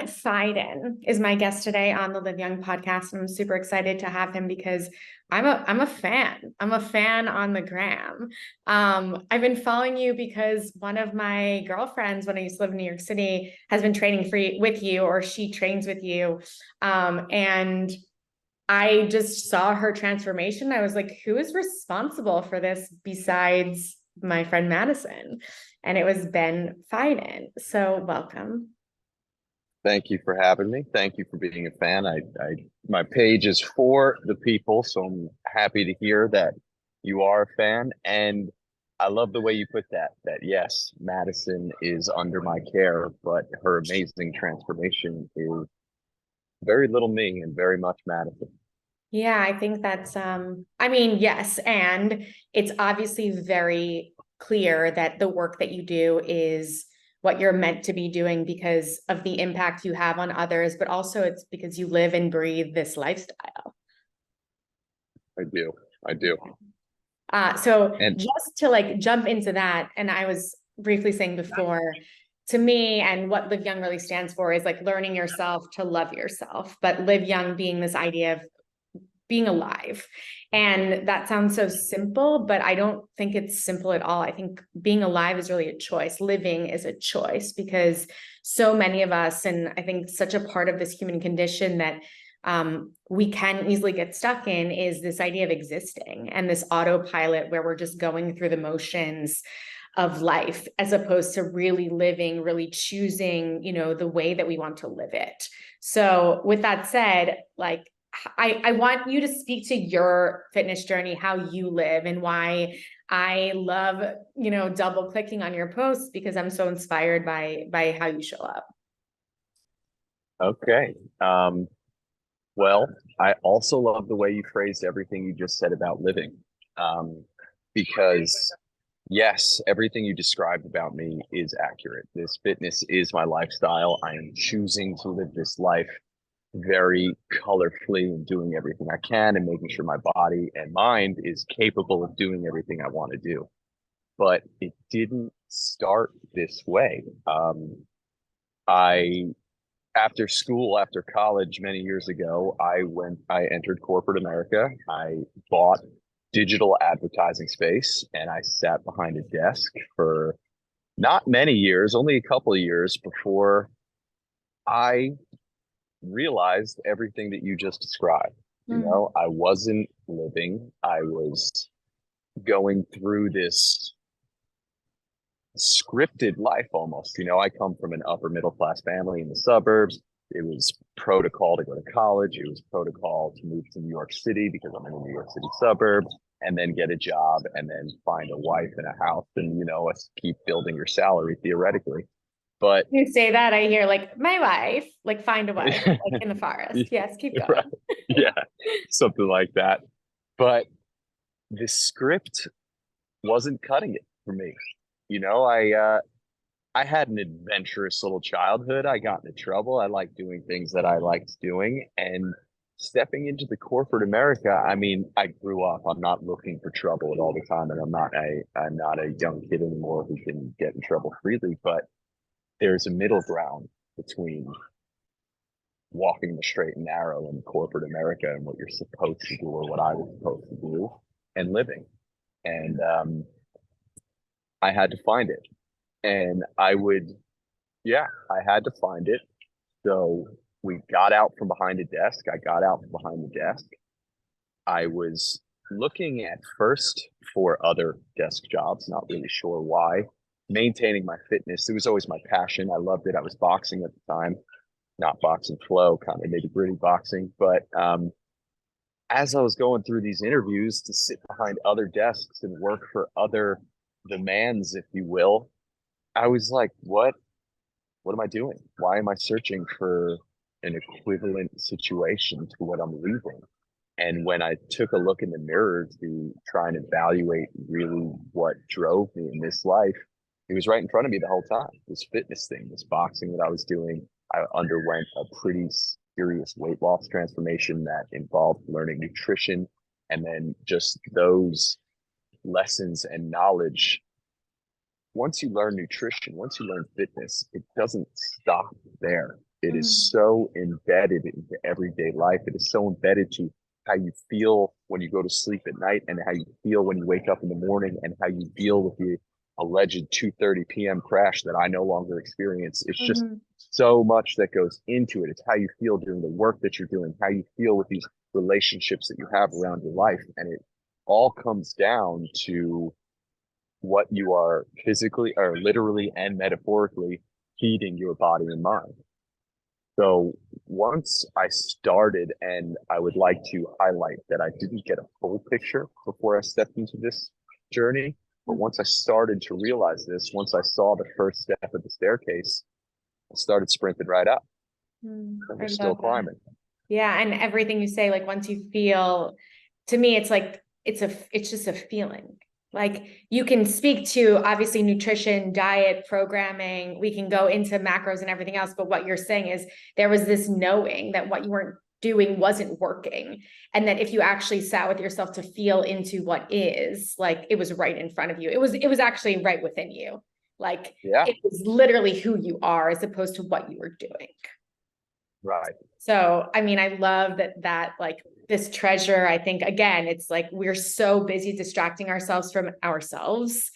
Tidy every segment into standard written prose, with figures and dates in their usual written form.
Feiden is my guest today on the Live Young podcast, and I'm super excited to have him because I'm a fan. I'm a fan on the gram. I've been following you because one of my girlfriends, when I used to live in New York City, has been training with you, or she trains with you. And I just saw her transformation. I was like, who is responsible for this besides my friend Madison? And it was Ben Feiden. So welcome. Thank you for having me. Thank you for being a fan. My page is for the people, so I'm happy to hear that you are a fan. And I love the way you put that, that yes, Madison is under my care, but her amazing transformation is very little me and very much Madison. Yeah, I think that's I mean, yes, and it's obviously very clear that the work that you do is what you're meant to be doing because of the impact you have on others, but also it's because you live and breathe this lifestyle. I do. I do. So And just to like jump into that, and I was briefly saying before, to me, and what Live Young really stands for is like learning yourself to love yourself, but Live Young being this idea of being alive. And that sounds so simple, but I don't think it's simple at all. I think being alive is really a choice. Living is a choice because so many of us, and I think such a part of this human condition that we can easily get stuck in is this idea of existing and this autopilot where we're just going through the motions of life as opposed to really living, really choosing, the way that we want to live it. So with that said, like, I want you to speak to your fitness journey, how you live, and why I love, double clicking on your posts because I'm so inspired by how you show up. okay. Well, I also love the way you phrased everything you just said about living. Um, because yes, everything you described about me is accurate. This fitness is my lifestyle. I am choosing to live this life very colorfully and doing everything I can and making sure my body and mind is capable of doing everything I want to do. But it didn't start this way. I After school, after college, many years ago, I entered corporate America. I bought digital advertising space and I sat behind a desk for not many years, only a couple of years before I realized everything that you just described. Mm. I wasn't living, I was going through this scripted life almost. I come from an upper middle class family in the suburbs. It was protocol to go to college. It was protocol to move to New York City because I'm in a New York City suburb and then get a job and then find a wife and a house and, keep building your salary theoretically. But You say that, I hear like my wife, like find a wife, like in the forest. Yes, keep right, going. yeah, something like that. But the script wasn't cutting it for me. I had an adventurous little childhood. I got into trouble. I liked doing things that I liked doing. And stepping into the corporate America, I mean, I grew up. I'm not looking for trouble at all the time, and I'm not a young kid anymore who can get in trouble freely. But there's a middle ground between walking the straight and narrow in corporate America and what you're supposed to do or what I was supposed to do and living. And I had to find it. And yeah, I had to find it. So we got out from behind a desk. I got out from behind the desk. I was looking at first for other desk jobs, not really sure why. Maintaining my fitness, it was always my passion. I loved it. I was boxing at the time, not boxing flow, kind of nitty gritty boxing. But as I was going through these interviews to sit behind other desks and work for other demands, if you will, I was like, what am I doing? Why am I searching for an equivalent situation to what I'm leaving? And when I took a look in the mirror to try and evaluate really what drove me in this life, it was right in front of me the whole time. This fitness thing, this boxing that I was doing. I underwent a pretty serious weight loss transformation that involved learning nutrition and then just those lessons and knowledge. Once you learn nutrition, once you learn fitness, it doesn't stop there. It is so embedded into everyday life. It is so embedded to how you feel when you go to sleep at night and how you feel when you wake up in the morning and how you deal with the alleged 2:30 p.m. crash that I no longer experience. It's just Mm-hmm. so much that goes into it. It's how you feel doing the work that you're doing, how you feel with these relationships that you have around your life. And it all comes down to what you are physically or literally and metaphorically feeding your body and mind. So once I started, and I would like to highlight that I didn't get a full picture before I stepped into this journey. But once I started to realize this, once I saw the first step of the staircase, I started sprinting right up. And I we're still love that. climbing. Yeah. And everything you say, like once you feel, to me, it's like, it's just a feeling. Like you can speak to obviously nutrition, diet, programming. We can go into macros and everything else. But what you're saying is there was this knowing that what you weren't doing wasn't working. And that if you actually sat with yourself to feel into what is, like it was right in front of you. It was actually right within you. Like Yeah, it was literally who you are as opposed to what you were doing. right. So, I mean, I love that like this treasure. I think again, it's like we're so busy distracting ourselves from ourselves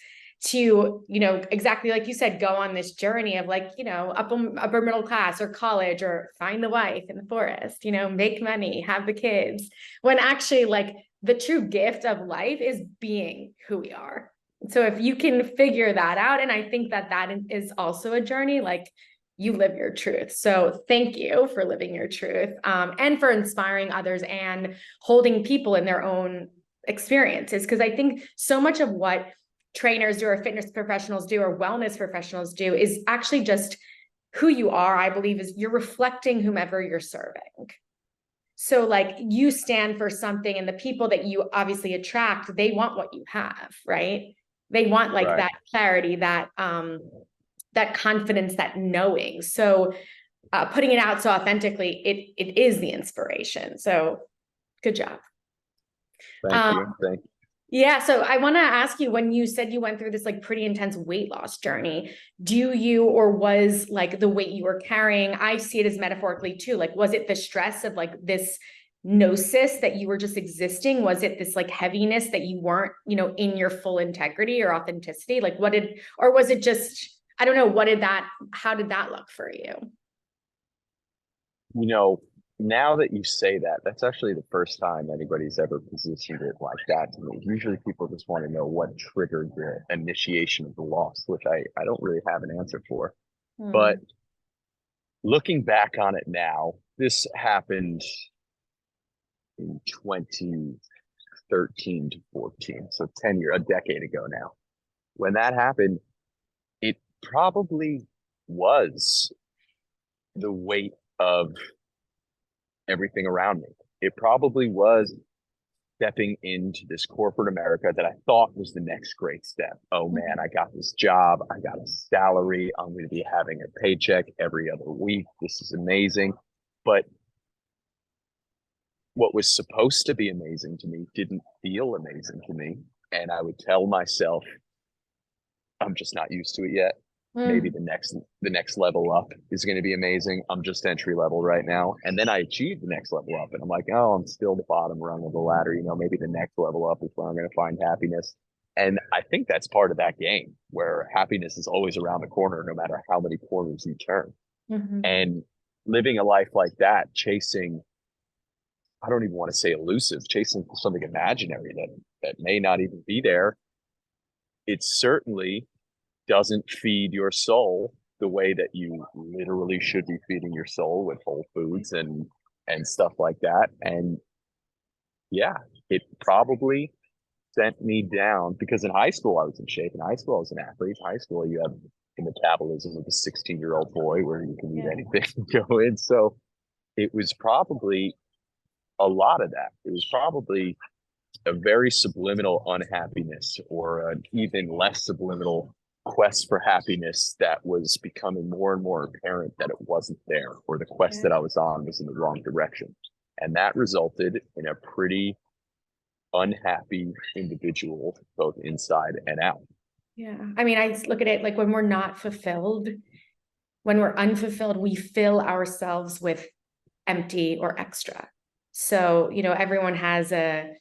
to, exactly like you said, go on this journey of like, upper middle class or college or find the wife in the forest, make money, have the kids. When actually like the true gift of life is being who we are. So if you can figure that out, and I think that is also a journey, like you live your truth. So thank you for living your truth, and for inspiring others and holding people in their own experiences. Because I think so much of what trainers do or fitness professionals do or wellness professionals do is actually just who you are. I believe is you're reflecting whomever you're serving. So like you stand for something, and the people that you obviously attract, they want what you have, right? They want like Right. that clarity, that confidence, that knowing. So putting it out so authentically, it is the inspiration. So good job. Thank Um, you. Thank you. yeah. So I want to ask you, when you said you went through this like pretty intense weight loss journey, do you, or was like the weight you were carrying, I see it as metaphorically too. Like, was it the stress of like this gnosis that you were just existing? Was it this like heaviness that you weren't, in your full integrity or authenticity? Like or was it just, I don't know, how did that look for you? You know, now that you say that, that's actually the first time anybody's ever positioned it like that to me. Usually people just want to know what triggered the initiation of the loss, which I don't really have an answer for. But Hmm. looking back on it now, this happened in 2013 to 14, so 10 years, a decade ago now. When that happened, it probably was the weight of everything around me. It probably was stepping into this corporate America that I thought was the next great step. Oh man, I got this job. I got a salary. I'm going to be having a paycheck every other week. This is amazing. But what was supposed to be amazing to me didn't feel amazing to me. And I would tell myself, I'm just not used to it yet. Maybe Hmm. the next level up is going to be amazing. I'm just entry level right now. And then I achieve the next level up and I'm like, oh, I'm still the bottom rung of the ladder. Maybe the next level up is where I'm going to find happiness. And I think that's part of that game where happiness is always around the corner, no matter how many corners you turn. Hmm. And living a life like that, chasing, I don't even want to say elusive, chasing something imaginary that may not even be there. It certainly doesn't feed your soul the way that you literally should be feeding your soul with whole foods and stuff like that. And yeah, it probably sent me down because in high school I was in shape. In high school I was an athlete. In high school you have the metabolism of a 16-year-old boy where you can eat Yeah. anything and go in. So it was probably a lot of that. It was probably a very subliminal unhappiness or an even less subliminal quest for happiness that was becoming more and more apparent that it wasn't there, or the quest Yeah. that I was on was in the wrong direction. And that resulted in a pretty unhappy individual, both inside and out. Yeah. I mean, I look at it like when we're not fulfilled, when we're unfulfilled, we fill ourselves with empty or extra. So, everyone has a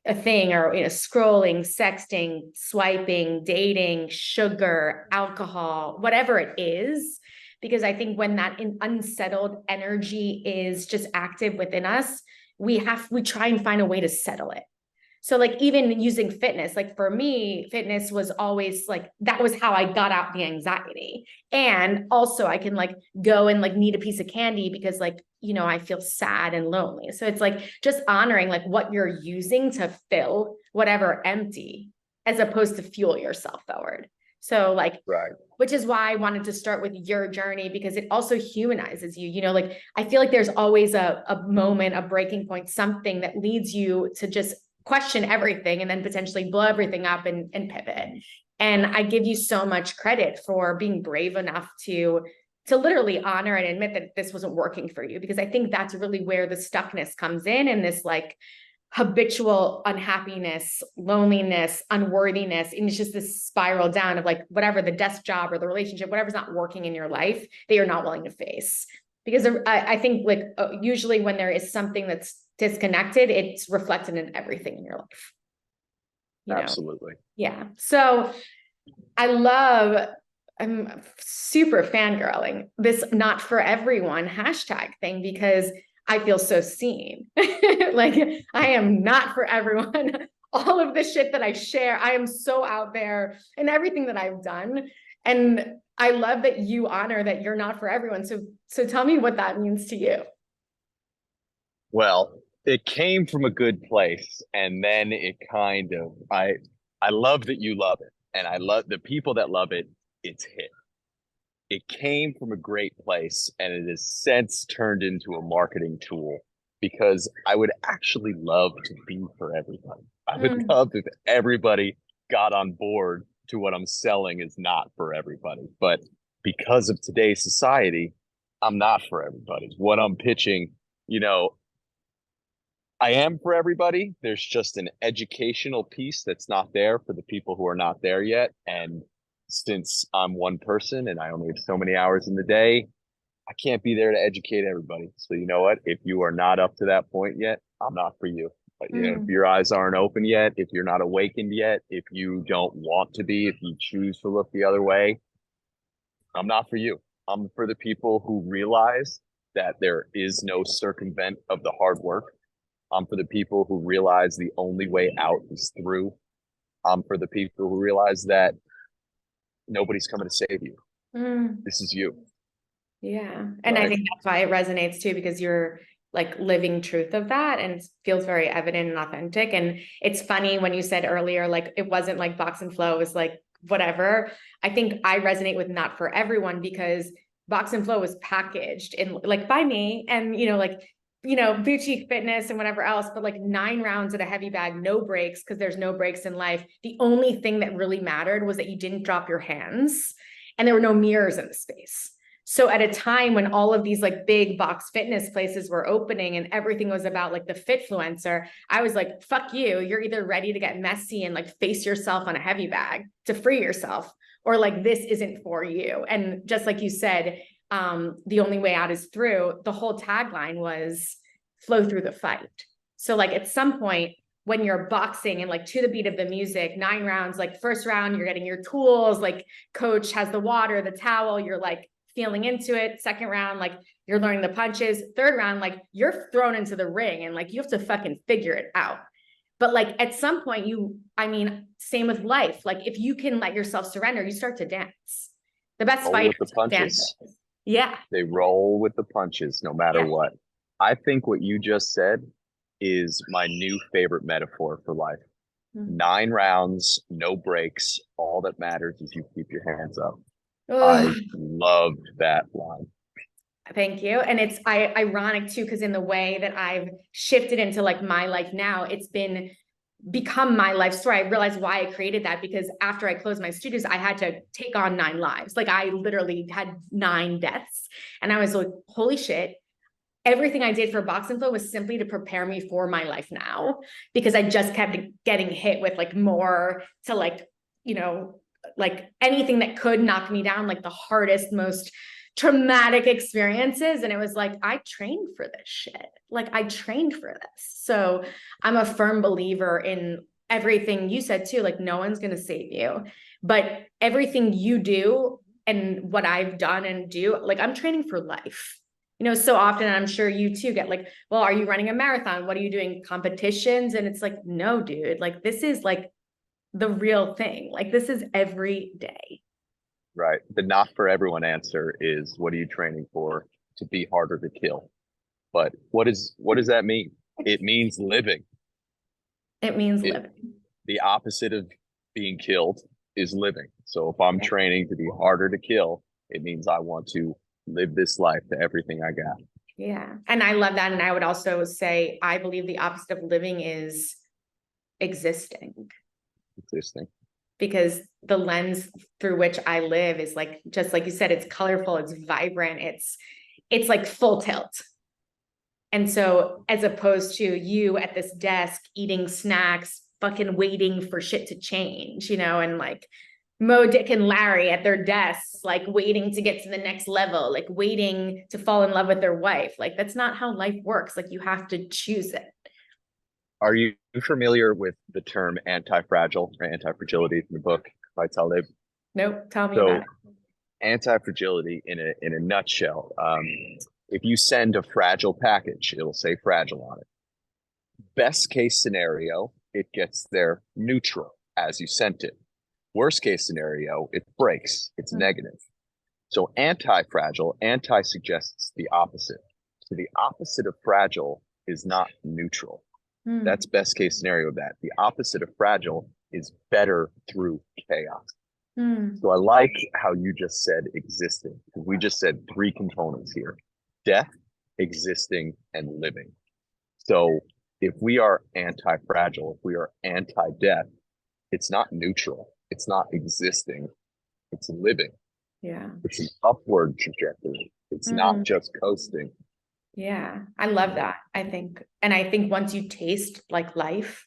thing, or scrolling, sexting, swiping, dating, sugar, alcohol, whatever it is. Because I think when that unsettled energy is just active within us, we try and find a way to settle it. So like even using fitness, like for me, fitness was always like, that was how I got out the anxiety. And also I can like go and like need a piece of candy because like, I feel sad and lonely. So it's like just honoring like what you're using to fill whatever empty, as opposed to fuel yourself forward. So like, Right. which is why I wanted to start with your journey, because it also humanizes you. Like I feel like there's always a moment, a breaking point, something that leads you to just question everything and then potentially blow everything up and pivot. And I give you so much credit for being brave enough to literally honor and admit that this wasn't working for you, because I think that's really where the stuckness comes in, and this like habitual unhappiness, loneliness, unworthiness. And it's just this spiral down of like whatever the desk job or the relationship, whatever's not working in your life that you're not willing to face. Because I think like usually when there is something that's disconnected, it's reflected in everything in your life. Absolutely. Yeah. So I'm super fangirling this not for everyone hashtag thing, because I feel so seen. Like I am not for everyone. All of the shit that I share, I am so out there in everything that I've done. And I love that you honor that you're not for everyone. So tell me what that means to you. Well, it came from a good place, and then it kind of I love that you love it, and I love the people that love it. It's hit. It came from a great place, and it has since turned into a marketing tool, because I would actually love to be for everybody. I would love if everybody got on board to what I'm selling is not for everybody. But because of today's society, I'm not for everybody. What I'm pitching, I am for everybody. There's just an educational piece that's not there for the people who are not there yet. And since I'm one person and I only have so many hours in the day, I can't be there to educate everybody. So you know what? If you are not up to that point yet, I'm not for you. But, if your eyes aren't open yet, if you're not awakened yet, if you don't want to be, if you choose to look the other way, I'm not for you. I'm for the people who realize that there is no circumvent of the hard work. I'm for the people who realize the only way out is through. I'm for the people who realize that nobody's coming to save you. This is you. Yeah. And right? I think that's why it resonates too, because you're like living truth of that, and it feels very evident and authentic. And it's funny when you said earlier, like it wasn't like Box and Flow, it was like whatever. I think I resonate with not for everyone, because Box and Flow was packaged in like by me, and boutique fitness and whatever else, but like 9 rounds at a heavy bag, no breaks, because there's no breaks in life. The only thing that really mattered was that you didn't drop your hands, and there were no mirrors in the space. So at a time when all of these like big box fitness places were opening and everything was about like the fitfluencer, I was like, fuck you. You're either ready to get messy and like face yourself on a heavy bag to free yourself, or like this isn't for you. And just like you said, the only way out is through. The whole tagline was flow through the fight. So like at some point when you're boxing and like to the beat of the music, 9 rounds, like first round, you're getting your tools, like coach has the water, the towel, you're like feeling into it. Second round, like you're learning the punches. Third round, like you're thrown into the ring and like you have to fucking figure it out. But like at some point same with life. Like if you can let yourself surrender, you start to dance. The best fighters with the punches. Yeah. They roll with the punches no matter what. I think what you just said is my new favorite metaphor for life. 9 rounds, no breaks. All that matters is you keep your hands up. I loved that line. Thank you. And it's ironic too, because in the way that I've shifted into like my life now, it's become my life story. I realized why I created that, because after I closed my studios, I had to take on 9 lives. Like I literally had 9 deaths, and I was like, holy shit. Everything I did for Box and Flow was simply to prepare me for my life now, because I just kept getting hit with like more to like, like anything that could knock me down, like the hardest, most traumatic experiences. And it was like, I trained for this shit. Like I trained for this. So I'm a firm believer in everything you said too. Like no one's going to save you, but everything you do and what I've done and do, like I'm training for life. You know, so often I'm sure you too get like, well, are you running a marathon? What are you doing? Competitions? And it's like, no, dude, like this is like the real thing. Like this is every day. Right. The not for everyone answer is, what are you training for? To be harder to kill. But what does that mean? It means living. It means It, living. the opposite of being killed is living. So if I'm training to be harder to kill, it means I want to live this life to everything I got. Yeah. And I love that. And I would also say, I believe the opposite of living is existing. Existing. Because the lens through which I live is like, just like you said, it's colorful, it's vibrant, it's like full tilt. And so as opposed to you at this desk eating snacks, fucking waiting for shit to change, you know, and like Mo, Dick, and Larry at their desks, like waiting to get to the next level, like waiting to fall in love with their wife. Like that's not how life works. Like you have to choose it. Are you familiar with the term anti-fragile or anti-fragility from the book by Taleb? Nope. Tell me So about it. anti-fragility in a nutshell, if you send a fragile package, it'll say fragile on it. Best case scenario, it gets there neutral as you sent it. Worst case scenario, it breaks, it's negative. So anti-fragile, anti suggests the opposite. So the opposite of fragile is not neutral. That's best case scenario of that. The opposite of fragile is better through chaos. So I like how you just said existing, because we just said three components here: death, existing, and living. So if we are anti-fragile, if we are anti-death, it's not neutral, it's not existing, it's living. Yeah. It's an upward trajectory. It's not just coasting. Yeah, I love that. I think once you taste like life,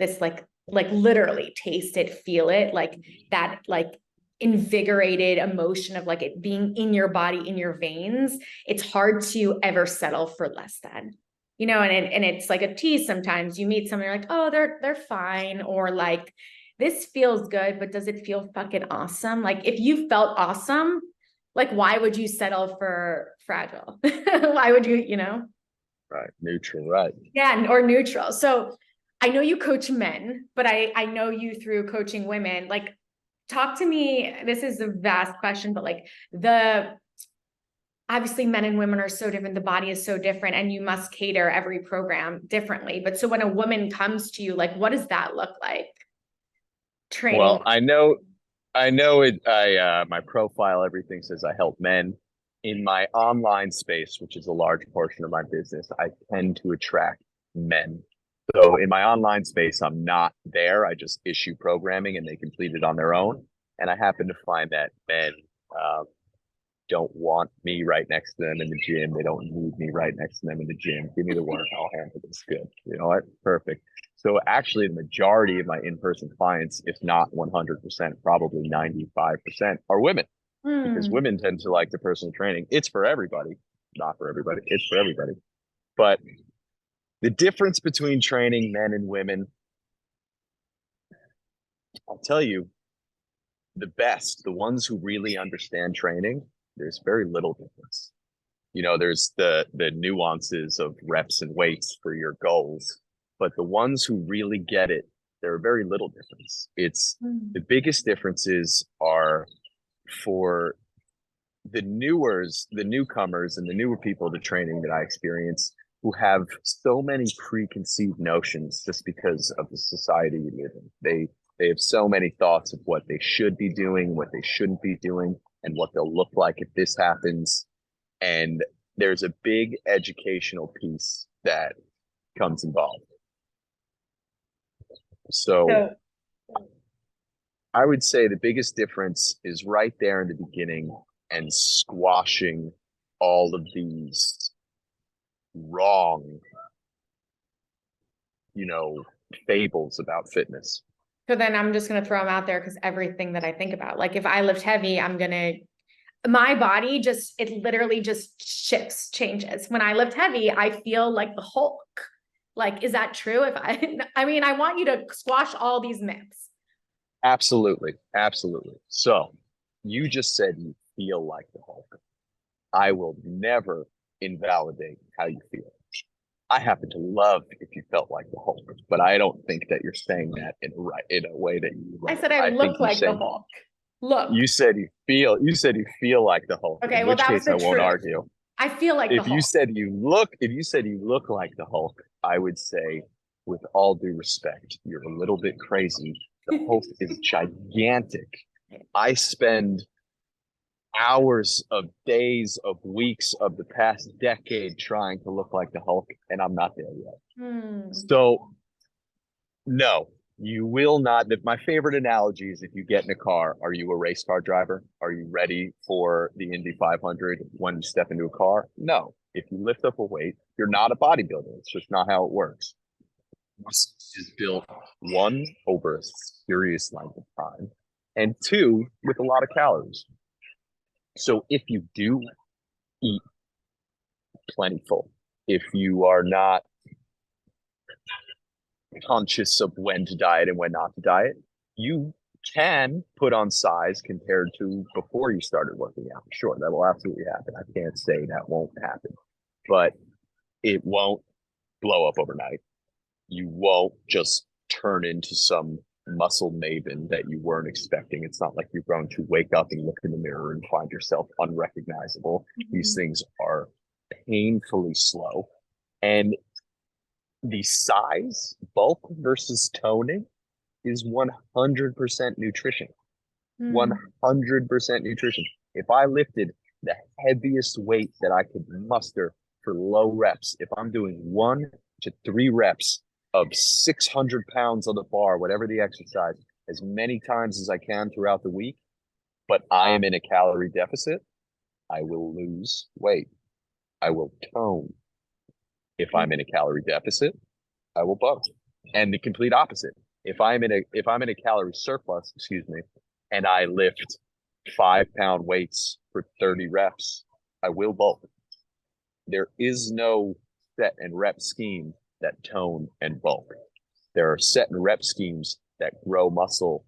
this like literally taste it, feel it, like that, like invigorated emotion of like it being in your body, in your veins, it's hard to ever settle for less than, you know, and it's like a tease. Sometimes you meet someone, you're like, oh, they're fine, or like this feels good, but does it feel fucking awesome? Like if you felt awesome, like why would you settle for fragile? Why would you, you know? Right. Neutral. Right. Yeah, or neutral. So I know you coach men, but I know you through coaching women. Like talk to me, this is a vast question, but like obviously men and women are so different, the body is so different, and you must cater every program differently. But so when a woman comes to you, like what does that look like? Training. Well, I know it. My profile, everything says I help men. In my online space, which is a large portion of my business, I tend to attract men. So in my online space, I'm not there. I just issue programming and they complete it on their own. And I happen to find that men don't want me right next to them in the gym. They don't need me right next to them in the gym. Give me the work. I'll handle this. Good. You know what? Perfect. So actually, the majority of my in-person clients, if not 100%, probably 95%, are women, because women tend to like the personal training. It's for everybody, not for everybody. It's for everybody. But the difference between training men and women, I'll tell you, the best, the ones who really understand training, there's very little difference. You know, there's the nuances of reps and weights for your goals, but the ones who really get it, there are very little difference. It's the biggest differences are for the newcomers and the newer people to training that I experience, who have so many preconceived notions just because of the society we live in. They have so many thoughts of what they should be doing, what they shouldn't be doing, and what they'll look like if this happens. And there's a big educational piece that comes involved. So I would say the biggest difference is right there in the beginning, and squashing all of these wrong, fables about fitness. So then I'm just going to throw them out there because everything that I think about, like if I lift heavy, my body just, it literally just shifts, changes. When I lift heavy, I feel like the Hulk. Like, is that true? If I mean, I want you to squash all these myths. Absolutely. Absolutely. So you just said you feel like the Hulk. I will never invalidate how you feel. I happen to love if you felt like the Hulk, but I don't think that you're saying that in a way that you I like. said I I think look you like the said Hulk. Look. you said you feel like the Hulk, Okay, in well, which that was case I the won't truth. argue. I feel like the Hulk. If you said you look like the Hulk, I would say, with all due respect, you're a little bit crazy. The Hulk is gigantic. I spend hours of days of weeks of the past decade trying to look like the Hulk, and I'm not there yet. Hmm. So no, you will not. My favorite analogy is if you get in a car, are you a race car driver? Are you ready for the Indy 500 when you step into a car? No. If you lift up a weight, you're not a bodybuilder. It's just not how it works. Muscle is built, one, over a serious length of time, and two, with a lot of calories. So if you do eat plentiful, if you are not conscious of when to diet and when not to diet, you can put on size compared to before you started working out. Sure, that will absolutely happen. I can't say that won't happen, but it won't blow up overnight. You won't just turn into some muscle maven that you weren't expecting. It's not like you're going to wake up and look in the mirror and find yourself unrecognizable. These things are painfully slow. And the size, bulk versus toning is 100% nutrition. Hmm. 100% nutrition. If I lifted the heaviest weight that I could muster for low reps, if I'm doing 1 to 3 reps of 600 pounds on the bar, whatever the exercise, as many times as I can throughout the week, but I am in a calorie deficit, I will lose weight. I will tone. If I'm in a calorie deficit, I will bulk. And the complete opposite. If I'm in a calorie surplus, excuse me, and I lift 5 pound weights for 30 reps, I will bulk. There is no set and rep scheme that tone and bulk. There are set and rep schemes that grow muscle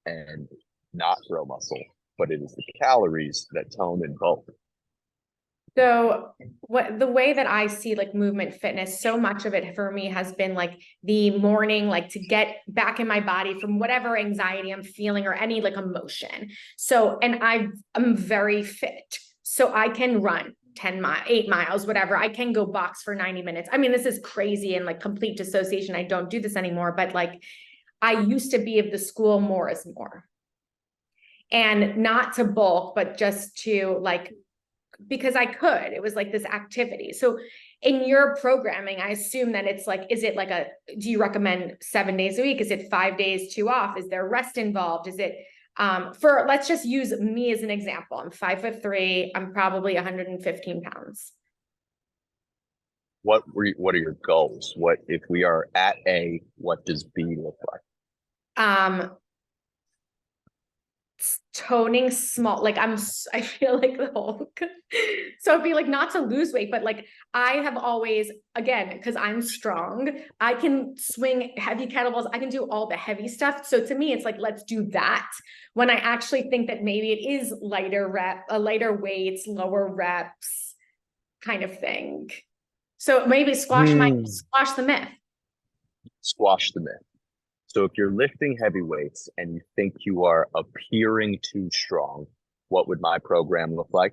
and not grow muscle, but it is the calories that tone and bulk. So what the way that I see like movement fitness, so much of it for me has been like the morning, like to get back in my body from whatever anxiety I'm feeling or any like emotion. So, and I'm very fit. So I can run 10 miles, 8 miles, whatever. I can go box for 90 minutes. I mean, this is crazy and like complete dissociation. I don't do this anymore, but like I used to be of the school more is more. And not to bulk, but just to like because I could. It was like this activity. So in your programming, I assume that it's like, is it like do you recommend 7 days a week? Is it 5 days, 2 off? Is there rest involved? Is it let's just use me as an example. I'm 5'3". I'm probably 115 pounds. What are your goals? What if we are at A, what does B look like? Um, toning small, like I feel like the Hulk. So it'd be like not to lose weight, but like I have always, again, because I'm strong, I can swing heavy kettlebells, I can do all the heavy stuff. So to me, it's like, let's do that. When I actually think that maybe it is lighter weights, lower reps kind of thing. So maybe squash the myth. Squash the myth. So if you're lifting heavy weights and you think you are appearing too strong, what would my program look like?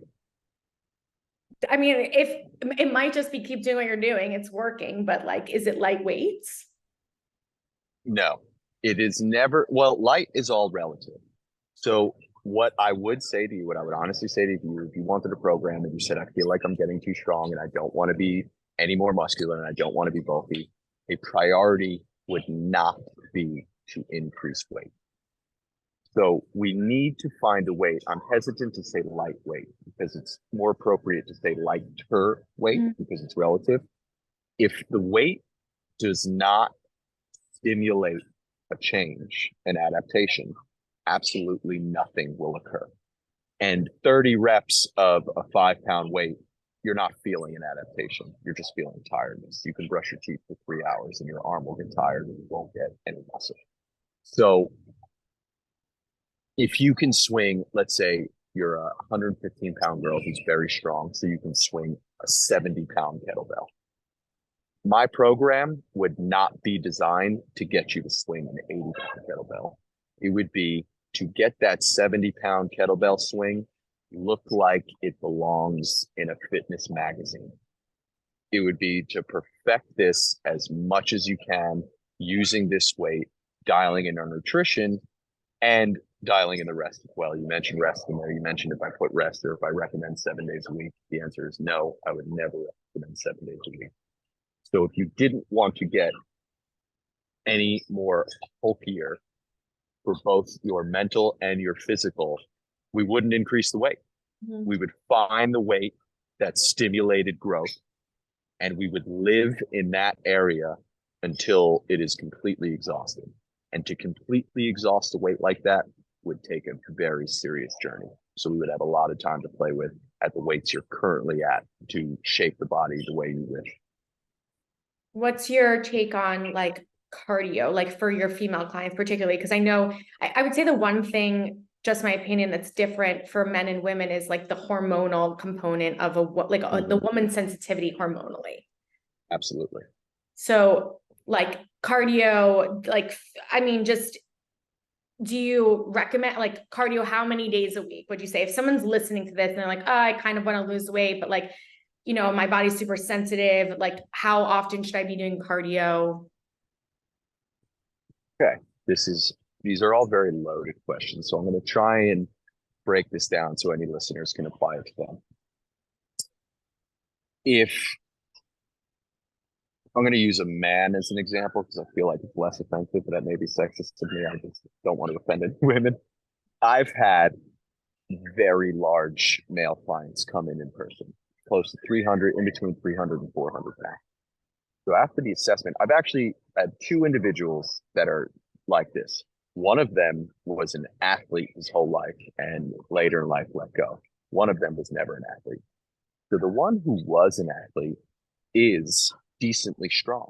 I mean, if it might just be keep doing what you're doing, it's working, but like, is it light weights? No, it is never. Well, light is all relative. So what I would say to you, what I would honestly say to you, if you wanted a program and you said, I feel like I'm getting too strong and I don't want to be any more muscular and I don't want to be bulky, a priority would not be to increase weight. So we need to find a way. I'm hesitant to say lightweight because it's more appropriate to say lighter weight because it's relative. If the weight does not stimulate a change, an adaptation, absolutely nothing will occur. and 30 reps of a 5 pound weight, you're not feeling an adaptation. You're just feeling tiredness. You can brush your teeth for 3 hours and your arm will get tired and you won't get any muscle. So if you can swing, let's say you're a 115-pound girl who's very strong, so you can swing a 70-pound kettlebell. My program would not be designed to get you to swing an 80-pound kettlebell. It would be to get that 70-pound kettlebell swing look like it belongs in a fitness magazine. It would be to perfect this as much as you can using this weight, dialing in our nutrition, and dialing in the rest as well. You mentioned rest in there. You mentioned if I put rest or if I recommend 7 days a week. The answer is no, I would never recommend 7 days a week. So if you didn't want to get any more bulkier for both your mental and your physical, we wouldn't increase the weight. Mm-hmm. We would find the weight that stimulated growth, and we would live in that area until it is completely exhausted. And to completely exhaust a weight like that would take a very serious journey. So we would have a lot of time to play with at the weights you're currently at to shape the body the way you wish. What's your take on like cardio, like for your female clients particularly? Because I know, I would say the one thing, just my opinion, that's different for men and women is like the hormonal component of the woman's sensitivity hormonally. Absolutely. So like cardio, like, I mean, just, do you recommend like cardio? How many days a week would you say if someone's listening to this and they're like, oh, I kind of want to lose weight, but like, you know, my body's super sensitive. Like, how often should I be doing cardio? Okay. These are all very loaded questions. So I'm going to try and break this down so any listeners can apply it to them. If I'm going to use a man as an example, because I feel like it's less offensive, but that may be sexist to me. I just don't want to offend any women. I've had very large male clients come in person, close to 300, in between 300 and 400 pounds. So after the assessment, I've actually had 2 individuals that are like this. One of them was an athlete his whole life and later in life let go. One of them was never an athlete. So the one who was an athlete is decently strong.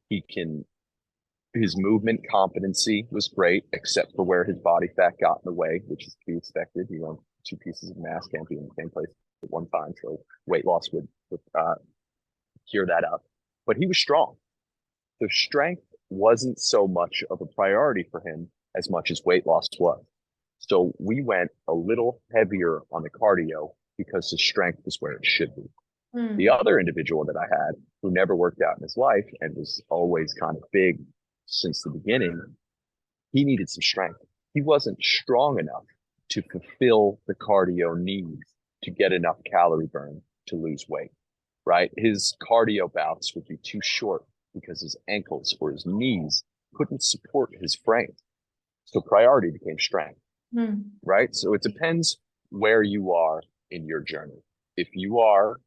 His movement competency was great, except for where his body fat got in the way, which is to be expected. 2 pieces of mass can't be in the same place at one time. So weight loss would cure that up. But he was strong. So strength wasn't so much of a priority for him as much as weight loss was. So we went a little heavier on the cardio because his strength was where it should be. The other individual that I had who never worked out in his life and was always kind of big since the beginning, he needed some strength. He wasn't strong enough to fulfill the cardio needs to get enough calorie burn to lose weight, right? His cardio bouts would be too short because his ankles or his knees couldn't support his frame. So priority became strength, right? So it depends where you are in your journey. If you are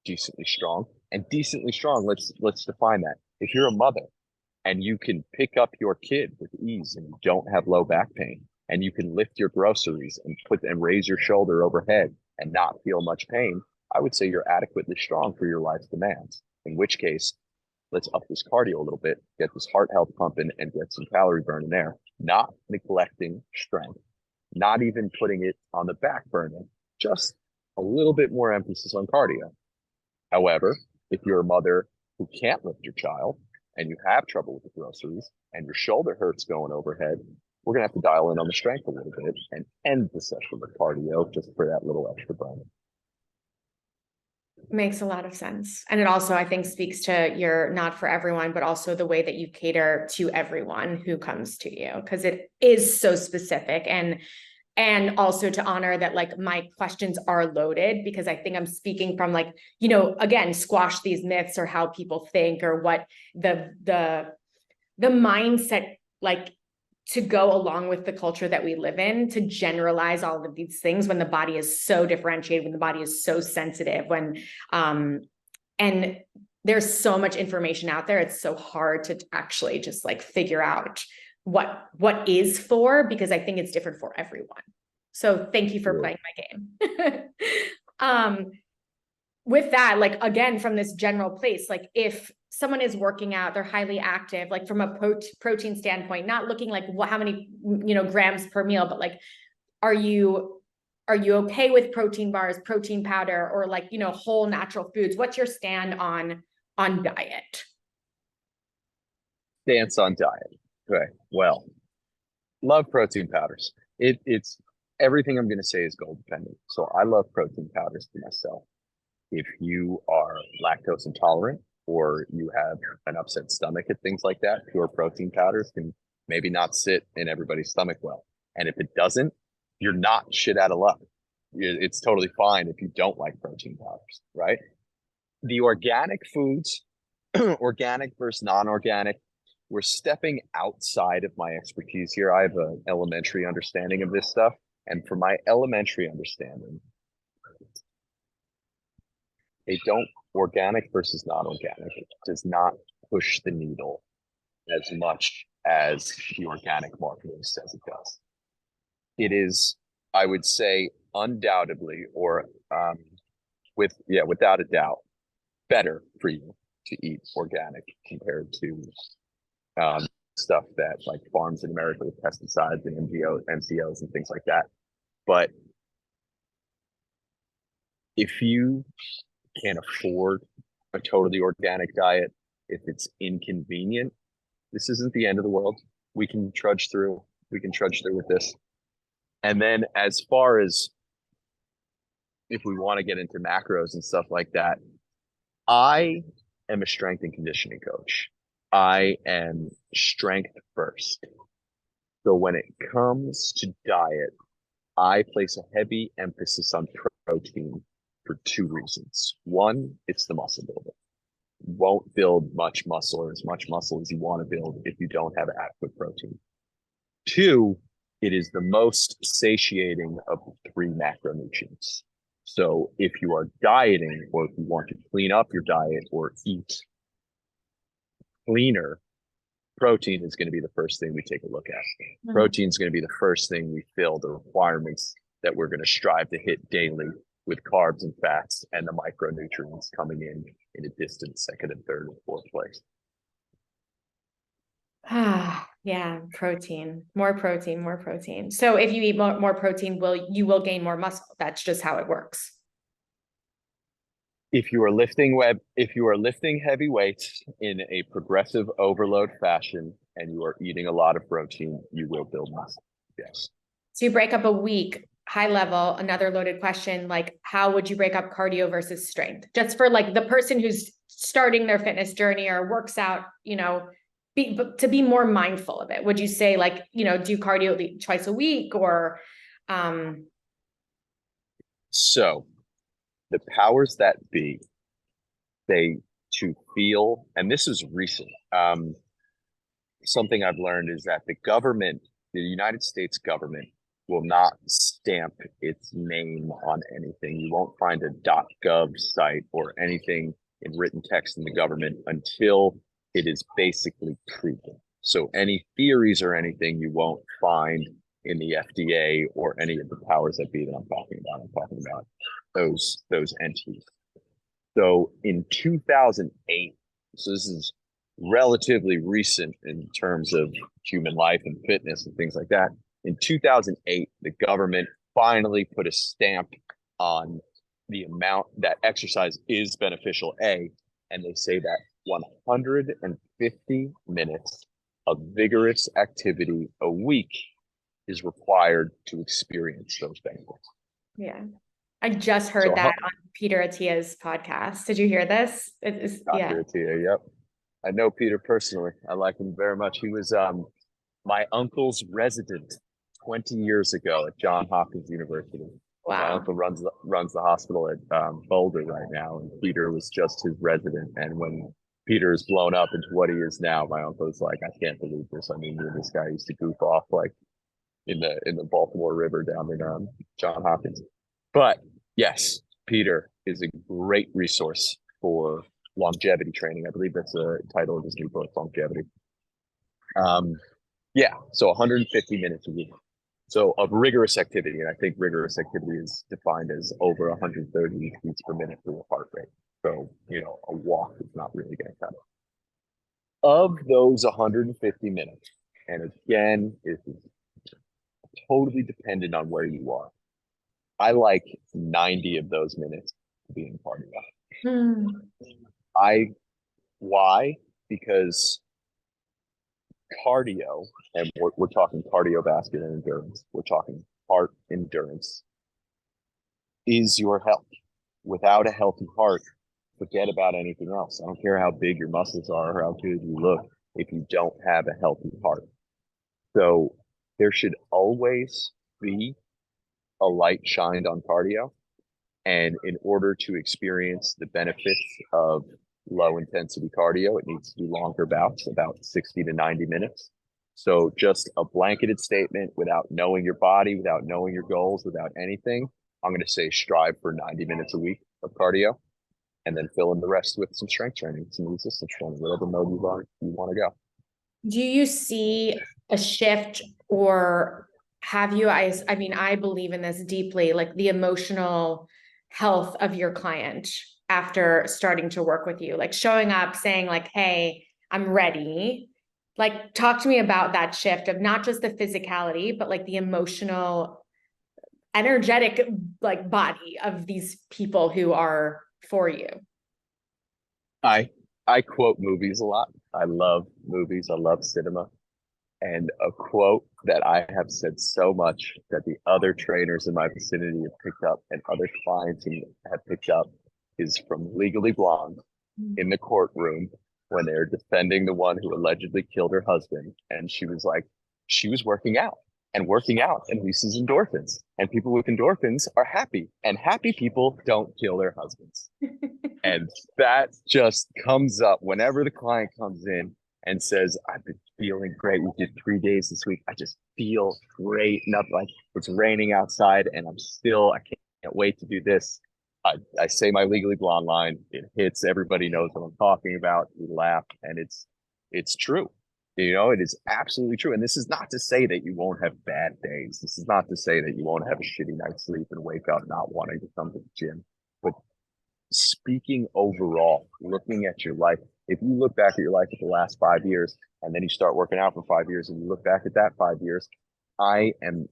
decently strong, let's define that. If you're a mother and you can pick up your kid with ease and you don't have low back pain and you can lift your groceries and raise your shoulder overhead and not feel much pain, I would say you're adequately strong for your life's demands. In which case, let's up this cardio a little bit, get this heart health pumping and get some calorie burn in there, not neglecting strength, not even putting it on the back burner, just a little bit more emphasis on cardio. However, if you're a mother who can't lift your child and you have trouble with the groceries and your shoulder hurts going overhead, we're going to have to dial in on the strength a little bit and end the session with cardio just for that little extra burn. Makes a lot of sense. And it also, I think, speaks to your not for everyone, but also the way that you cater to everyone who comes to you, because it is so specific. And also to honor that, like, my questions are loaded because I think I'm speaking from, like, you know, again, squash these myths or how people think or what the mindset, like, to go along with the culture that we live in, to generalize all of these things when the body is so differentiated, when the body is so sensitive, and there's so much information out there. It's so hard to actually just like figure out what is for, because I think it's different for everyone. So thank you for True. playing my game. With that, like, again, from this general place, like if someone is working out, they're highly active, like from a protein standpoint, not looking like how many, grams per meal, but like, are you okay with protein bars, protein powder, or like, whole natural foods? What's your stand on diet? Stance on diet. Okay. Well, love protein powders. It's everything I'm going to say is goal dependent. So I love protein powders for myself. If you are lactose intolerant or you have an upset stomach and things like that, pure protein powders can maybe not sit in everybody's stomach well. And if it doesn't, you're not shit out of luck. It's totally fine if you don't like protein powders, right? The organic foods, organic versus non-organic, we're stepping outside of my expertise here. I have an elementary understanding of this stuff. And for my elementary understanding, they don't, organic versus non-organic does not push the needle as much as the organic marketing says it does. It is, I would say, undoubtedly, or without a doubt, better for you to eat organic compared to stuff that like farms in America with pesticides and MCOs and things like that. But if you can't afford a totally organic diet, if it's inconvenient, this isn't the end of the world. We can trudge through. We can trudge through with this. And then as far as if we want to get into macros and stuff like that, I am a strength and conditioning coach. I am strength first. So when it comes to diet, I place a heavy emphasis on protein for two reasons. One, it's the muscle builder. You won't build much muscle or as much muscle as you want to build if you don't have adequate protein. Two, it is the most satiating of the three macronutrients. So if you are dieting or if you want to clean up your diet or eat cleaner, protein is going to be the first thing we take a look at. Mm-hmm. Protein is going to be the first thing we fill the requirements that we're going to strive to hit daily, with carbs and fats and the micronutrients coming in a distant second and third and fourth place. Yeah, protein, more protein, more protein. So if you eat more protein, you will gain more muscle. That's just how it works. If you are lifting heavy weights in a progressive overload fashion and you are eating a lot of protein, you will build muscle. Yes. So you break up a week, high level, another loaded question, like how would you break up cardio versus strength? Just for like the person who's starting their fitness journey or works out, to be more mindful of it. Would you say like, do cardio twice a week or? So the powers that be, they to feel, and this is recent, something I've learned is that the United States government will not stamp its name on anything. You won't find a .gov site or anything in written text in the government until it is basically proven. So any theories or anything you won't find in the FDA or any of the powers that be that I'm talking about. I'm talking about those entities. So in 2008, so this is relatively recent in terms of human life and fitness and things like that. In 2008, the government finally put a stamp on the amount that exercise is beneficial, and they say that 150 minutes of vigorous activity a week is required to experience those benefits. Yeah. I just heard that on Peter Attia's podcast. Did you hear this? Dr. Attia, yep. I know Peter personally. I like him very much. He was my uncle's resident 20 years ago at Johns Hopkins University. Wow. My uncle runs the hospital at Boulder right now, and Peter was just his resident. And when Peter is blown up into what he is now, my uncle is like, I can't believe this. I mean, this guy used to goof off like in the Baltimore River down in Johns Hopkins. But yes, Peter is a great resource for longevity training. I believe that's the title of his new book, Longevity. So 150 minutes a week. So of rigorous activity, and I think rigorous activity is defined as over 130 beats per minute for your heart rate. So, a walk is not really going to cut it. Of those 150 minutes, and again, it's totally dependent on where you are. I like 90 of those minutes being cardio. Hmm. Why? Because cardio, and we're talking cardiovascular endurance, we're talking heart endurance, is your health. Without a healthy heart, forget about anything else. I don't care how big your muscles are or how good you look if you don't have a healthy heart. So there should always be a light shined on cardio. And in order to experience the benefits of low intensity cardio, it needs to be longer bouts, about 60 to 90 minutes. So just a blanketed statement without knowing your body, without knowing your goals, without anything, I'm going to say strive for 90 minutes a week of cardio and then fill in the rest with some strength training, some resistance training, whatever mode you want to go. Do you see a shift, or have you, I mean, I believe in this deeply, like the emotional health of your client after starting to work with you, like showing up saying like, hey, I'm ready. Like, talk to me about that shift of not just the physicality, but like the emotional, energetic, like body of these people who are for you. I I quote movies a lot. I love movies. I love cinema. And a quote that I have said so much that the other trainers in my vicinity have picked up and other clients have picked up is from Legally Blonde in the courtroom when they're defending the one who allegedly killed her husband. And she was like, she was working out releases endorphins. And people with endorphins are happy. And happy people don't kill their husbands. And that just comes up whenever the client comes in and says, I've been feeling great. We did 3 days this week. I just feel great. Not like it's raining outside and I can't wait to do this. I say my Legally Blonde line. It hits. Everybody knows what I'm talking about. We laugh, and it's true. It is absolutely true. And this is not to say that you won't have bad days. This is not to say that you won't have a shitty night's sleep and wake up not wanting to come to the gym. But speaking overall, looking at your life, if you look back at your life at the last 5 years and then you start working out for 5 years and you look back at that 5 years, I am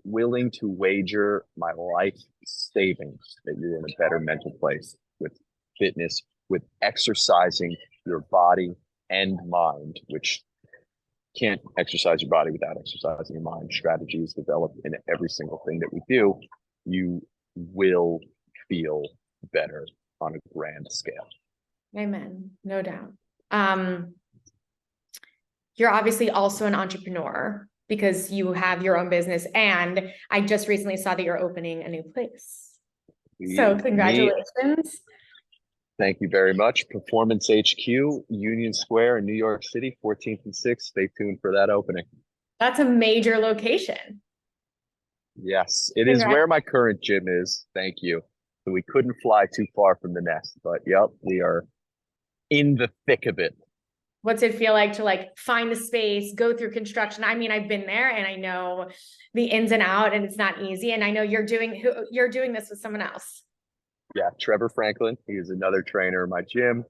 willing to wager my life savings that you're in a better mental place with fitness, with exercising your body and mind, which can't exercise your body without exercising your mind. Strategies developed in every single thing that we do. You will feel better on a grand scale. Amen. No doubt. You're obviously also an entrepreneur because you have your own business, and I just recently saw that you're opening a new place. So congratulations. Thank you very much. Performance HQ, Union Square in New York City, 14th and 6th. Stay tuned for that opening. That's a major location. Yes, it is where my current gym is. Thank you. So we couldn't fly too far from the nest, but yep, we are in the thick of it. What's it feel like to like find a space, go through construction? I mean, I've been there and I know the ins and out, and it's not easy. And I know you're doing this with someone else. Yeah, Trevor Franklin. He is another trainer in my gym,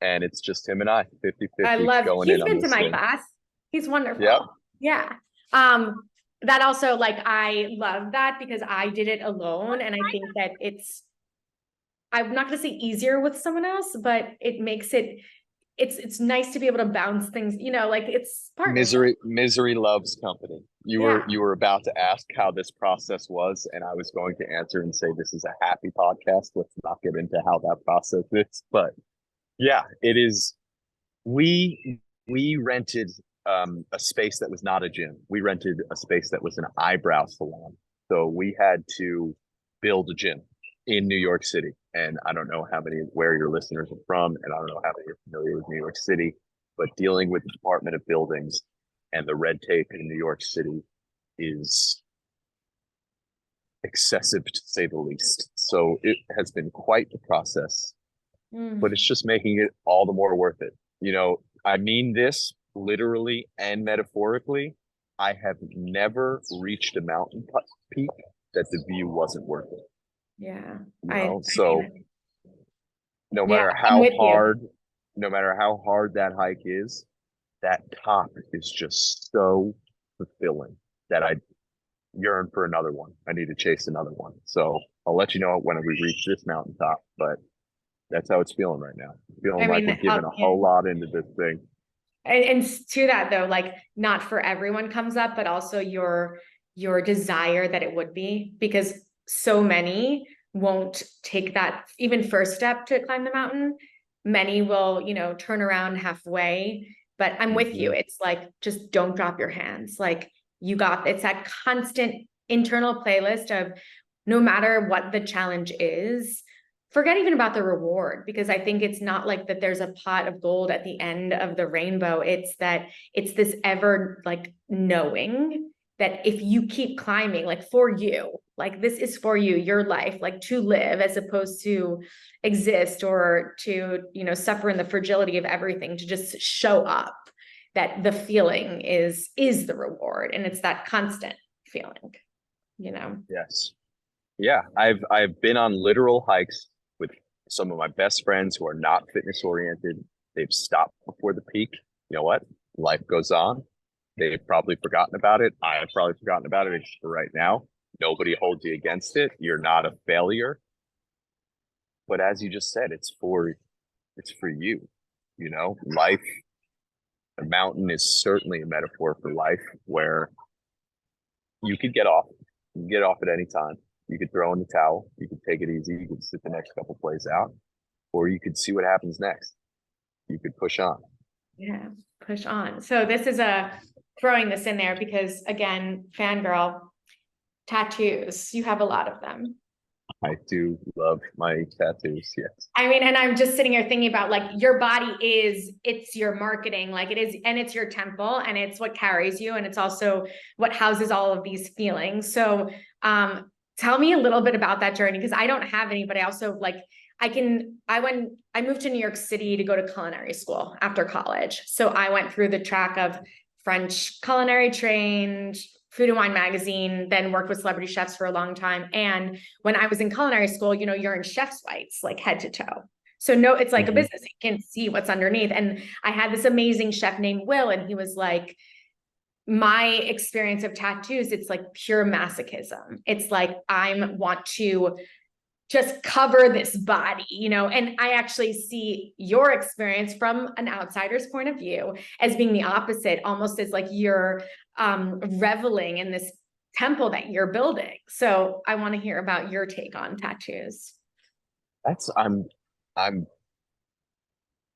and it's just him and I, 50-50. I love going he's been to my class. He's wonderful. Yep. Yeah. That also, like, I love that because I did it alone, and I think that I'm not going to say easier with someone else, but it makes it's nice to be able to bounce things, like it's partnership. Misery loves company. You were about to ask how this process was, and I was going to answer and say this is a happy podcast. Let's not get into how that process is, but yeah, it is. We rented a space that was not a gym. We rented a space that was an eyebrow salon. So we had to build a gym in New York City. And I don't know where your listeners are from, and I don't know how many are familiar with New York City, but dealing with the Department of Buildings and the red tape in New York City is excessive, to say the least. So it has been quite the process, but it's just making it all the more worth it. I mean this literally and metaphorically. I have never reached a mountain peak that the view wasn't worth it. Yeah. You I know, so mean, no yeah, matter I'm how with you. hard, no matter how hard that hike is, that top is just so fulfilling that I yearn for another one. I need to chase another one. So I'll let you know when we reach this mountaintop, but that's how it's feeling right now. I Feeling like mean, we're giving a yeah. whole lot into this thing. And to that though, like not for everyone comes up, but also your desire that it would be, because so many won't take that even first step to climb the mountain. Many will, turn around halfway. But I'm with you. Mhm. It's like just don't drop your hands. Like it's that constant internal playlist of no matter what the challenge is, forget even about the reward, because I think it's not like that there's a pot of gold at the end of the rainbow. It's that it's this ever like knowing that if you keep climbing, like for you, like this is for you, your life, like to live as opposed to exist or to, suffer in the fragility of everything, to just show up, that the feeling is the reward. And it's that constant feeling. Yes. Yeah, I've been on literal hikes with some of my best friends who are not fitness oriented. They've stopped before the peak. You know what? Life goes on. They've probably forgotten about it. I have probably forgotten about it for right now. Nobody holds you against it. You're not a failure. But as you just said, it's for you. You know, life, a mountain is certainly a metaphor for life where you could get off. You can get off at any time. You could throw in the towel. You could take it easy. You could sit the next couple plays out, or you could see what happens next. You could push on. Yeah, push on. So this is throwing this in there because again, fangirl, tattoos, you have a lot of them. I do love my tattoos. Yes. I mean, and I'm just sitting here thinking about like your body it's your marketing, like it is, and it's your temple and it's what carries you. And it's also what houses all of these feelings. So tell me a little bit about that journey, because I don't have any, but I also like, I moved to New York City to go to culinary school after college. So I went through the track of French culinary trained, Food and Wine magazine, then worked with celebrity chefs for a long time. And when I was in culinary school, you're in chef's whites, like head to toe. So no, it's like a Mm-hmm. business. You can see what's underneath. And I had this amazing chef named Will, and he was like, my experience of tattoos, it's like pure masochism. It's like I want to just cover this body. And I actually see your experience from an outsider's point of view as being the opposite, almost as like you're reveling in this temple that you're building. So I want to hear about your take on tattoos. That's I'm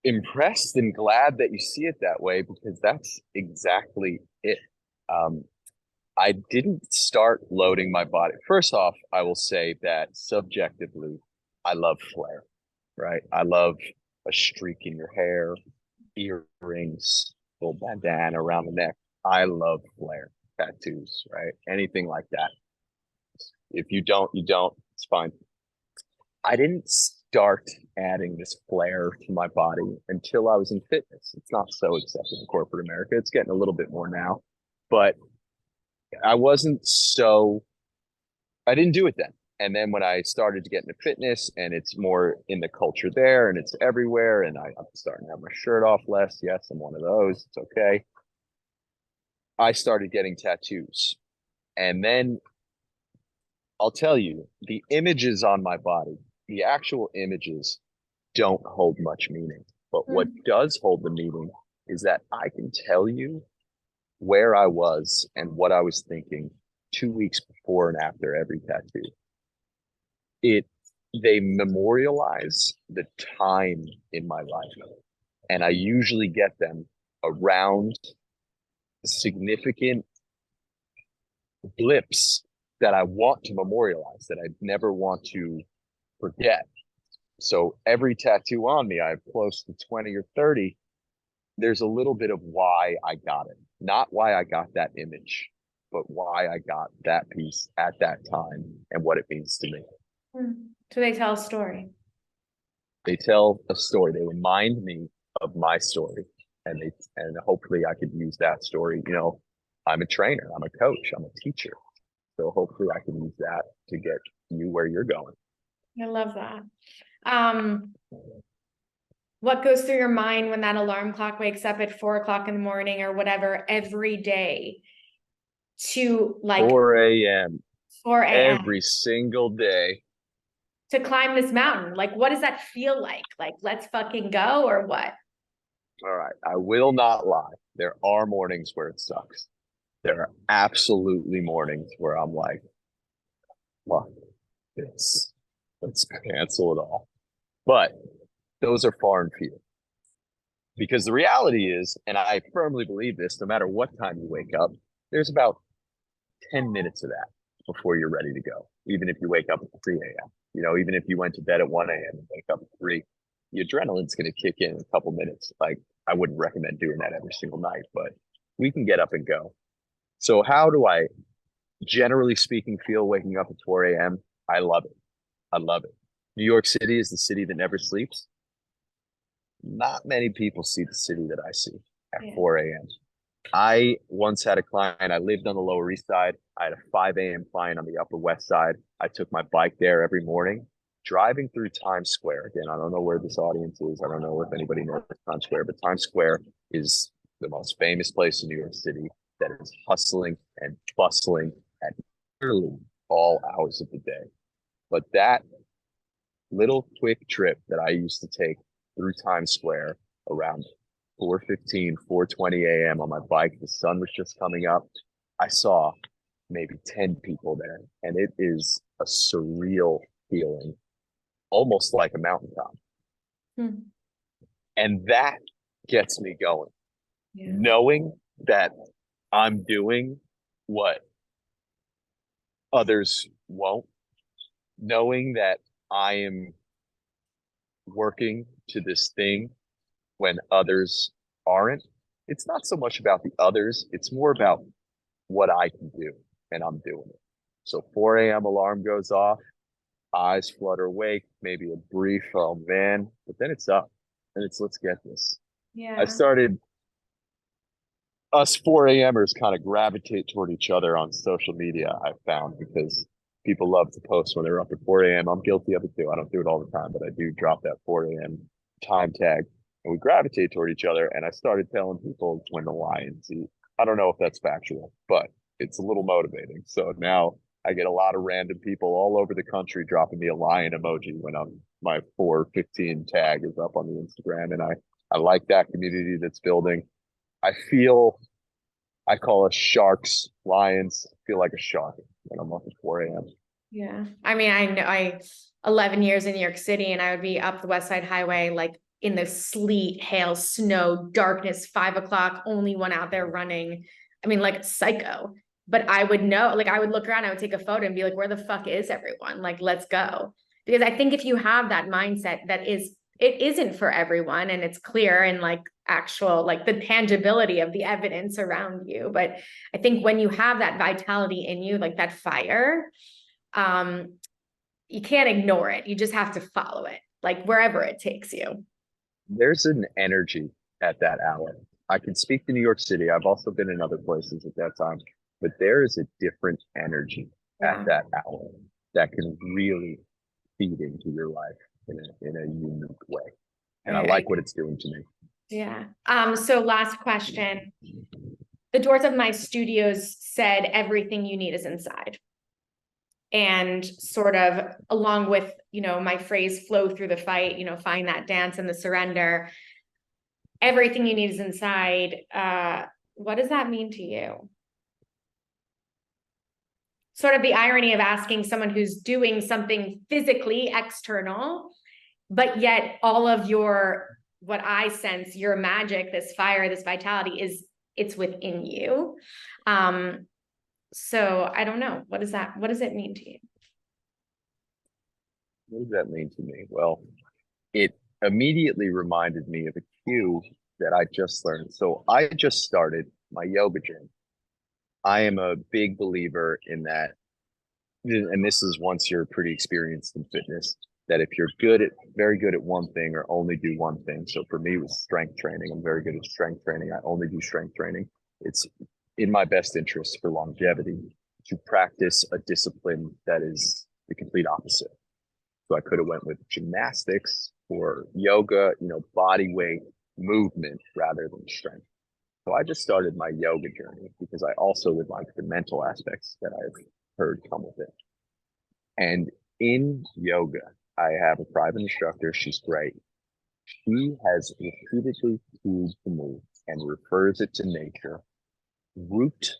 impressed and glad that you see it that way because that's exactly it. Um, I didn't start loading my body. First off, I will say that subjectively, I love flair, right? I love a streak in your hair, earrings, little bandana around the neck. I love flair, tattoos, right? Anything like that. If you don't, you don't. It's fine. I didn't start adding this flair to my body until I was in fitness. It's not so accepted in corporate America. It's getting a little bit more now, but I wasn't so, I didn't do it then. And then when I started to get into fitness and it's more in the culture there and it's everywhere and I'm starting to have my shirt off less. Yes, I'm one of those. It's okay. I started getting tattoos. And then I'll tell you, the images on my body, the actual images don't hold much meaning. But what does hold the meaning is that I can tell you where I was and what I was thinking 2 weeks before and after every tattoo. It They memorialize the time in my life. And I usually get them around significant blips that I want to memorialize, that I never want to forget. So every tattoo on me, I have close to 20 or 30. There's a little bit of why I got it, not why I got that image, but why I got that piece at that time and what it means to me. So they tell a story. They tell a story. They remind me of my story, and hopefully I could use that story, I'm a trainer, I'm a coach, I'm a teacher. So hopefully I can use that to get you where you're going. I love that. What goes through your mind when that alarm clock wakes up at 4 o'clock in the morning or whatever every day to like 4 a.m. 4 a.m. every single day. to climb this mountain? Like, what does that feel like? Like, let's fucking go or what? All right. I will not lie. There are mornings where it sucks. There are absolutely mornings where I'm like, fuck this. Let's cancel it all. But those are far and few. Because the reality is, and I firmly believe this, no matter what time you wake up, there's about 10 minutes of that before you're ready to go. Even if you wake up at 3 a.m., even if you went to bed at 1 a.m. and wake up at 3, the adrenaline's going to kick in a couple minutes. Like, I wouldn't recommend doing that every single night, but we can get up and go. So how do I, generally speaking, feel waking up at 4 a.m.? I love it. I love it. New York City is the city that never sleeps. Not many people see the city that I see at 4 a.m. I once had a client, I lived on the Lower East Side. I had a 5 a.m. client on the Upper West Side. I took my bike there every morning, driving through Times Square. Again, I don't know where this audience is. I don't know if anybody knows Times Square, but Times Square is the most famous place in New York City that is hustling and bustling at literally all hours of the day. But that little quick trip that I used to take through Times Square around 4:15, 4:20 a.m. on my bike, the sun was just coming up. I saw maybe 10 people there, and it is a surreal feeling, almost like a mountaintop. Hmm. And that gets me going. Yeah. Knowing that I'm doing what others won't, knowing that I am working to this thing when others aren't. It's not so much about the others, it's more about what I can do, and I'm doing it. So 4 a.m. alarm goes off, eyes flutter awake, maybe a brief, oh man, but then it's up and it's let's get this. Yeah. I started, us 4 a.m.ers kind of gravitate toward each other on social media, I found, because people love to post when they're up at 4 a.m. I'm guilty of it too. I don't do it all the time, but I do drop that 4 a.m. time tag, and we gravitate toward each other. And I started telling people when the Lions eat. I don't know if that's factual, but it's a little motivating. So now I get a lot of random people all over the country dropping me a lion emoji when my 4:15 tag is up on the Instagram. And I like that community that's building. I call us sharks, lions. I feel like a shark when I'm up at 4 a.m. Yeah. I mean, I know 11 years in New York City, and I would be up the West Side Highway, like in the sleet, hail, snow, darkness, 5 o'clock, only one out there running. I mean, like psycho. But I would know, like I would look around, I would take a photo and be like, where the fuck is everyone? Like, let's go. Because I think if you have that mindset it isn't for everyone, and it's clear in like actual, like the tangibility of the evidence around you. But I think when you have that vitality in you, like that fire, you can't ignore it. You just have to follow it, like wherever it takes you. There's an energy at that hour. I can speak to New York City. I've also been in other places at that time, but there is a different energy at that hour that can really feed into your life in a unique way. And I like what it's doing to me. Yeah. So last question. The doors of my studios said everything you need is inside. And sort of along with, my phrase flow through the fight, find that dance and the surrender. Everything you need is inside. What does that mean to you? Sort of the irony of asking someone who's doing something physically external, but yet all of what I sense, your magic, this fire, this vitality it's within you. So I don't know. What does it mean to you? What does that mean to me? Well, it immediately reminded me of a cue that I just learned. So I just started my yoga journey. I am a big believer in that, and this is once you're pretty experienced in fitness, that if you're very good at one thing or only do one thing. So for me, it was strength training. I'm very good at strength training. I only do strength training. It's in my best interest for longevity to practice a discipline that is the complete opposite. So I could have went with gymnastics or yoga, body weight movement rather than strength. So I just started my yoga journey because I also would like the mental aspects that I've heard come with it. And in yoga, I have a private instructor. She's great. She has repeatedly cued to me and refers it to nature, root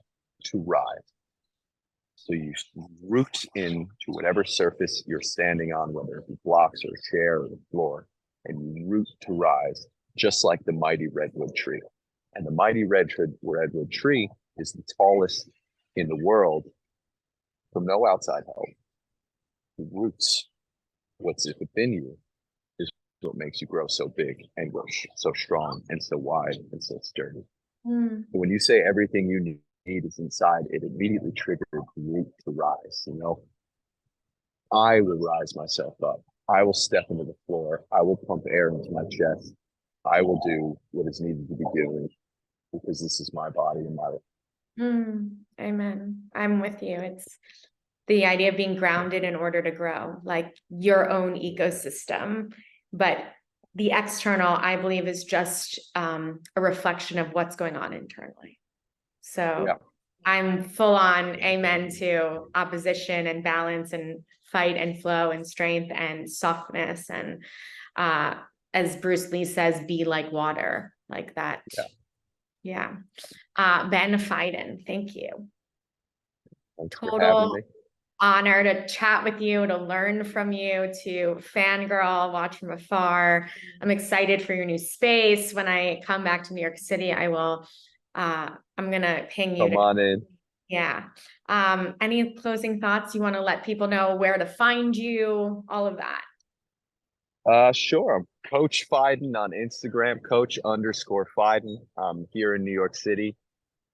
to rise. So you root into whatever surface you're standing on, whether it be blocks or a chair or the floor, and you root to rise, just like the mighty redwood tree. And the mighty redwood tree is the tallest in the world from no outside help. The roots, what's within you, is what makes you grow so big and grow so strong and so wide and so sturdy. Mm. When you say everything you need is inside, it immediately triggered the root to rise. I will rise myself up. I will step into the floor. I will pump air into my chest. I will do what is needed to be doing because this is my body and my life. Amen. I'm with you. It's the idea of being grounded in order to grow, like your own ecosystem. But the external, I believe, is just a reflection of what's going on internally. So Yeah. I'm full on amen to opposition and balance and fight and flow and strength and softness. And as Bruce Lee says, be like water, like that. Yeah. Ben Feiden, thank you. Thanks for having me. Honor to chat with you, to learn from you, to fangirl, watch from afar. I'm excited for your new space. When I come back to New York City, I'm gonna ping you. Come on in. Yeah. Any closing thoughts? You want to let people know where to find you, all of that? Sure. I'm Coach Feiden on Instagram, Coach_Feiden. Here in New York City.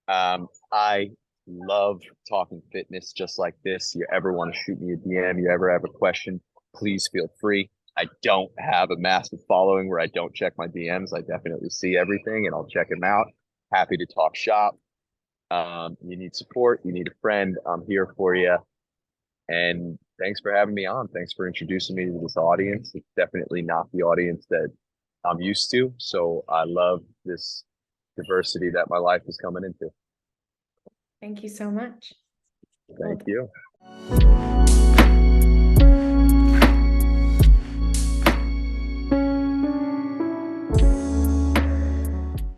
I love talking fitness just like this. You ever want to shoot me a DM, you ever have a question, please feel free. I don't have a massive following where I don't check my DMs. I definitely see everything and I'll check them out. Happy to talk shop. You need support, you need a friend, I'm here for you. And thanks for having me on. Thanks for introducing me to this audience. It's definitely not the audience that I'm used to. So I love this diversity that my life is coming into. Thank you so much. Thank you.